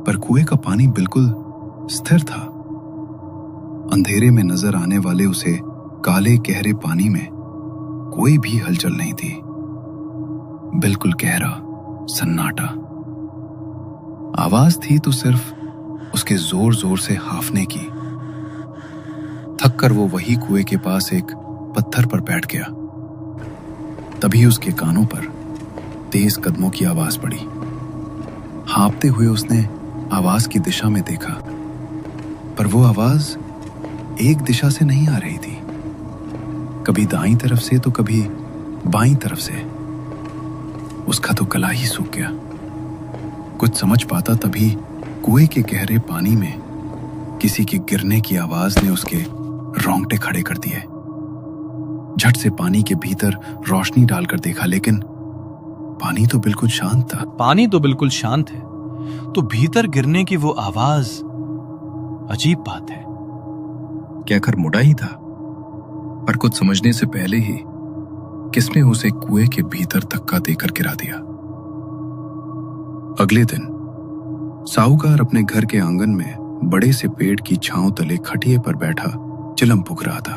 पर कुएं का पानी बिल्कुल स्थिर था। अंधेरे में नजर आने वाले उसे काले गहरे पानी में कोई भी हलचल नहीं थी। बिल्कुल गहरा सन्नाटा। आवाज थी तो सिर्फ उसके जोर जोर से हाफने की। थक कर वो वही कुएं के पास एक पत्थर पर बैठ गया। तभी उसके कानों पर तेज कदमों की आवाज पड़ी। हाँफते हुए उसने आवाज की दिशा में देखा, पर वो आवाज एक दिशा से नहीं आ रही थी। कभी दाईं तरफ से तो कभी बाईं तरफ से। उसका तो गला ही सूख गया। कुछ समझ पाता तभी कुएं के गहरे पानी में किसी के गिरने की आवाज ने उसके रोंगटे खड़े कर दिए। झट से पानी के भीतर रोशनी डालकर देखा, लेकिन पानी तो बिल्कुल शांत था। पानी तो बिल्कुल शांत है, तो भीतर गिरने की वो आवाज, अजीब बात है। क्या घर मुड़ा ही था? पर कुछ समझने से पहले ही किसने उसे कुएं के भीतर धक्का देकर गिरा दिया। अगले दिन साहूकार अपने घर के आंगन में बड़े से पेड़ की छांव तले खटिए पर बैठा चिलम फूंक रहा था।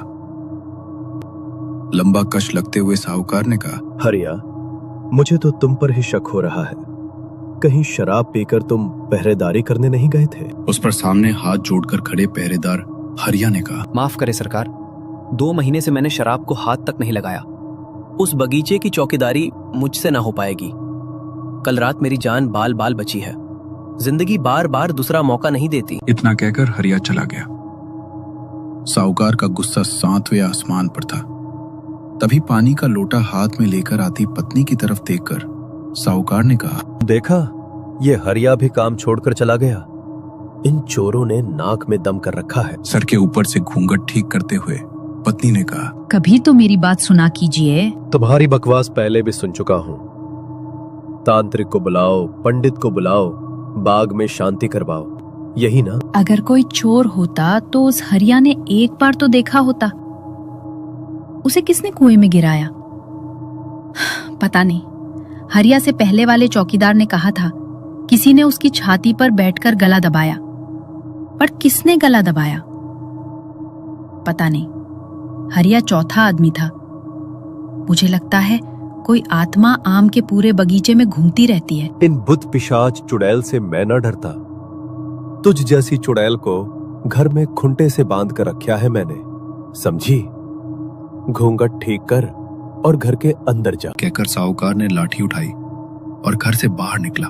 लंबा कश लगते हुए साहूकार ने कहा, हरिया, मुझे तो तुम पर ही शक हो रहा है। कहीं शराब पीकर तुम पहरेदारी करने नहीं गए थे? उस पर सामने हाथ जोड़कर खड़े पहरेदार हरिया ने कहा, माफ करे सरकार, 2 महीने से मैंने शराब को हाथ तक नहीं लगाया। उस बगीचे की चौकीदारी मुझसे ना हो पाएगी। कल रात मेरी जान बाल बाल बची है। जिंदगी बार बार दूसरा मौका नहीं देती। इतना कहकर हरिया चला गया। साहूकार का गुस्सा 7वें आसमान पर था। तभी पानी का लोटा हाथ में लेकर आती पत्नी की तरफ देखकर साहूकार ने कहा, देखा, ये हरिया भी काम छोड़कर चला गया। इन चोरों ने नाक में दम कर रखा है। सर के ऊपर से घूंघट ठीक करते हुए पत्नी ने कहा, कभी तो मेरी बात सुना कीजिए। तुम्हारी बकवास पहले भी सुन चुका हूँ। तांत्रिक को बुलाओ, पंडित को बुलाओ, बाग में शांति करवाओ, यही ना? अगर कोई चोर होता तो उस हरिया ने एक बार तो देखा होता। उसे किसने कुएं में गिराया? पता नहीं। हरिया से पहले वाले चौकीदार ने कहा था किसी ने उसकी छाती पर बैठकर गला दबाया, पर किसने गला दबाया पता नहीं। हरिया चौथा आदमी था। मुझे लगता है कोई आत्मा आम के पूरे बगीचे में घूमती रहती है। इन भूत पिशाच चुड़ैल से मैं न डरता। तुझ जैसी चुड़ैल को घर में खुंटे से बांध कर रखा है मैंने, समझी? घूंघट ठीक कर और घर के अंदर जा। कहकर साहूकार ने लाठी उठाई और घर से बाहर निकला।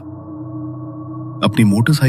अपनी मोटरसाइकिल